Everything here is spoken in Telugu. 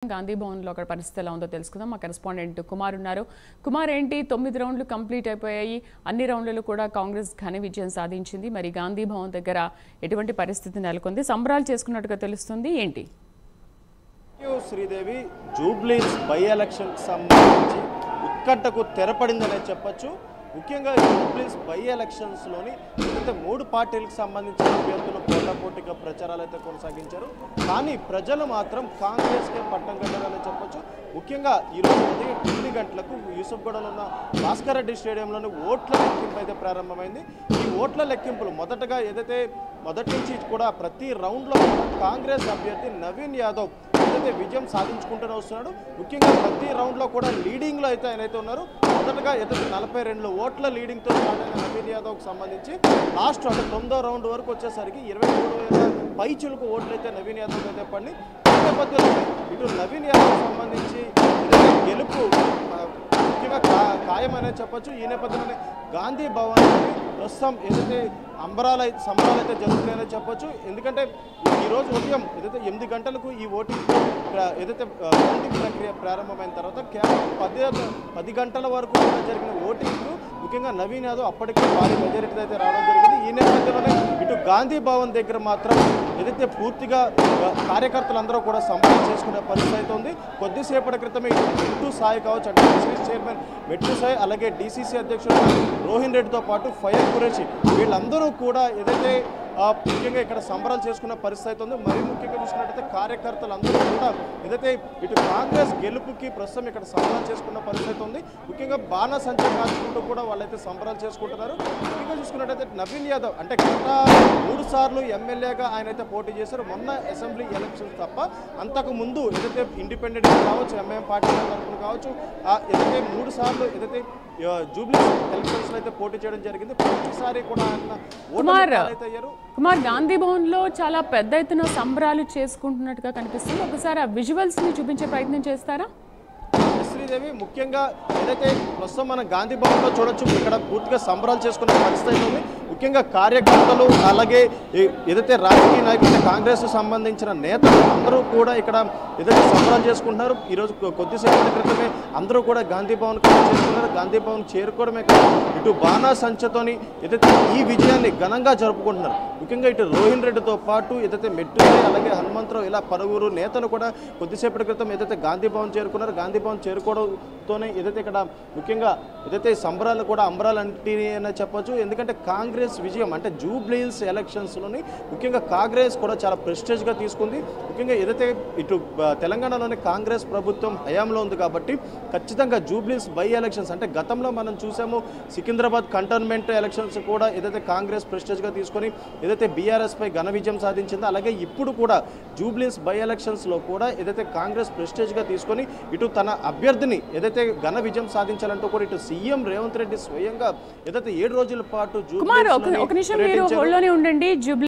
గాంధీ భవన్ లో అక్కడ పరిస్థితి ఎలా ఉందో తెలుసుకుందాం. మా కరెస్పాండెంట్ కుమార్ ఉన్నారు. కుమార్, ఏంటి 9 రౌండ్లు కంప్లీట్ అయిపోయాయి. అన్ని రౌండ్లలో కూడా కాంగ్రెస్ ఘన విజయం సాధించింది. మరి గాంధీ భవన్ దగ్గర ఎటువంటి పరిస్థితి నెలకొంది? సంబరాలు చేసుకున్నట్టుగా తెలుస్తుంది. ఏంటి? శ్రీదేవి, జూబ్లీస్ బై ఎలక్షన్ సంబంధించి ఉత్కంఠకు తెరపడిందనే చెప్పొచ్చు. ముఖ్యంగా జూబ్లీస్ బై ఎలక్షన్స్లోని అయితే 3 పార్టీలకు సంబంధించిన అభ్యర్థులు పోటాపోటీగా ప్రచారాలు అయితే కొనసాగించారు. కానీ ప్రజలు మాత్రం కాంగ్రెస్కే పట్టం కట్టారని చెప్పొచ్చు. ముఖ్యంగా ఈరోజు ఉదయం 9 గంటలకు యూసుఫ్గూడలో ఉన్న భాస్కర్ రెడ్డి స్టేడియంలోని ఓట్ల లెక్కింపు అయితే ప్రారంభమైంది. ఈ ఓట్ల లెక్కింపులు మొదటగా ఏదైతే మొదటి నుంచి కూడా ప్రతి రౌండ్లో కాంగ్రెస్ అభ్యర్థి నవీన్ యాదవ్ ఏదైతే విజయం సాధించుకుంటూనే వస్తున్నాడు. ముఖ్యంగా ప్రతి రౌండ్లో కూడా లీడింగ్లో అయితే ఆయనైతే ఉన్నారు. మొదటగా ఏదైతే 42 ఓట్ల లీడింగ్తో స్టార్ట్ అయిన నవీన్ యాదవ్కి సంబంధించి లాస్ట్ అంటే 9వ రౌండ్ వరకు వచ్చేసరికి 23,000 పైచులకు ఓట్లు అయితే నవీన్ యాదవ్ అయితే పడి ఈ నేపథ్యంలో ఇటు నవీన్ యాదవ్కి సంబంధించి గెలుపు ముఖ్యంగా ఖాయమనే చెప్పొచ్చు. ఈ నేపథ్యంలోనే గాంధీ భవన్ ప్రస్తుతం ఏదైతే సంబరాలు అయితే జరుగుతాయని చెప్పొచ్చు. ఎందుకంటే ఈరోజు ఉదయం ఏదైతే 8 గంటలకు ఈ ఓటింగ్ ఏదైతే ఓటింగ్ ప్రక్రియ ప్రారంభమైన తర్వాత కేవలం 10 గంటల వరకు జరిగిన ఓటింగ్ ముఖ్యంగా నవీన్ యాదవ్ అప్పటికే భారీ మెజారిటీ అయితే రావడం జరిగింది. ఈ నేపథ్యంలోనే ఇటు గాంధీ భవన్ దగ్గర మాత్రం ఏదైతే పూర్తిగా కార్యకర్తలందరూ కూడా సంబరం చేసుకునే పరిస్థితి అయితే ఉంది. కొద్దిసేపటి క్రితమే ఇటు మెట్టు సాయి కావచ్చు, అంటే డీసీసీ చైర్మన్ మెట్టు సాయి, అలాగే డీసీసీ అధ్యక్షుడు రోహిన్ రెడ్డితో పాటు ఫయర్ ఖురేషి వీళ్ళందరూ కూడా ఏదైతే ముఖ్యంగా ఇక్కడ సంబరాలు చేసుకున్న పరిస్థితి ఉంది. మరీ ముఖ్యంగా చూసుకున్నట్టయితే కార్యకర్తలందరూ కూడా ఏదైతే ఇటు కాంగ్రెస్ గెలుపుకి ప్రస్తుతం ఇక్కడ సంబరాలు చేసుకున్న పరిస్థితి ఉంది. ముఖ్యంగా బాణసంచా కాల్చుకుంటూ కూడా వాళ్ళైతే సంబరాలు చేసుకుంటున్నారు. ముఖ్యంగా చూసుకున్నట్టయితే నవీన్ యాదవ్ అంటే గత 3 సార్లు ఎమ్మెల్యేగా ఆయనైతే పోటీ చేశారు. మొన్న అసెంబ్లీ ఎలక్షన్స్ తప్ప అంతకు ముందు ఏదైతే ఇండిపెండెంట్ కావచ్చు, ఎంఐఎం పార్టీ తరఫున కావచ్చు, ఏదైతే 3 సార్లు ఏదైతే జూబ్లీ ఎలక్షన్స్ అయితే పోటీ చేయడం జరిగింది. ప్రతిసారి కూడా కుమార్, గాంధీ భవన్ లో చాలా పెద్ద ఎత్తున సంబరాలు చేసుకుంటున్నట్టుగా కనిపిస్తుంది. ఒకసారి ఆ విజువల్స్ ని చూపించే ప్రయత్నం చేస్తారా? శ్రీదేవి, ముఖ్యంగా ఏదైతే ప్రస్తుతం మనం గాంధీ భవన్ లో చూడొచ్చు, ఇక్కడ పూర్తిగా సంబరాలు చేసుకునే పరిస్థితి ఉంది. ముఖ్యంగా కార్యకర్తలు అలాగే ఏదైతే రాజకీయ నాయకులు కాంగ్రెస్ సంబంధించిన నేతలు అందరూ కూడా ఇక్కడ ఏదైతే సంబరాలు చేసుకుంటున్నారు. ఈరోజు కొద్దిసేపటి క్రితమే అందరూ కూడా గాంధీ భవన్ చేరుకున్నారు. గాంధీ భవన్ చేరుకోవడమే కాదు, ఇటు బాణాసంచతోని ఏదైతే ఈ విజయాన్ని ఘనంగా జరుపుకుంటున్నారు. ముఖ్యంగా ఇటు రోహిన్ రెడ్డితో పాటు ఏదైతే మెట్టు అలాగే హనుమంతరావు ఇలా పలువురు నేతలు కూడా కొద్దిసేపటి క్రితం ఏదైతే గాంధీ భవన్ చేరుకున్నారు. గాంధీ భవన్ చేరుకోవడంతోనే ఏదైతే ఇక్కడ ముఖ్యంగా ఏదైతే సంబరాలు కూడా అంబరాలంటి అని చెప్పొచ్చు. ఎందుకంటే కాంగ్రెస్ విజయం అంటే జూబ్లీస్ ఎలక్షన్స్లోని ముఖ్యంగా కాంగ్రెస్ కూడా చాలా ప్రెస్టేజ్గా తీసుకుంది. ముఖ్యంగా ఏదైతే ఇటు తెలంగాణలోని కాంగ్రెస్ ప్రభుత్వం హయాంలో ఉంది కాబట్టి ఖచ్చితంగా జూబ్లీస్ బై ఎలక్షన్స్ అంటే గతంలో మనం చూసాము సికింద్రాబాద్ కంటోన్మెంట్ ఎలక్షన్స్ కూడా ఏదైతే కాంగ్రెస్ ప్రెస్టేజ్గా తీసుకొని ఏదైతే బీఆర్ఎస్పై ఘన విజయం సాధించిందో, అలాగే ఇప్పుడు కూడా జూబ్లీస్ బై ఎలక్షన్స్లో కూడా ఏదైతే కాంగ్రెస్ ప్రెస్టేజ్గా తీసుకొని ఇటు తన అభ్యర్థిని ఏదైతే ఘన విజయం సాధించాలంటూ కూడా ఇటు సీఎం రేవంత్ రెడ్డి స్వయంగా ఏదైతే 7 రోజుల పాటు ఒక నిమిషం మీరు హోల్డ్లోనే ఉండండి.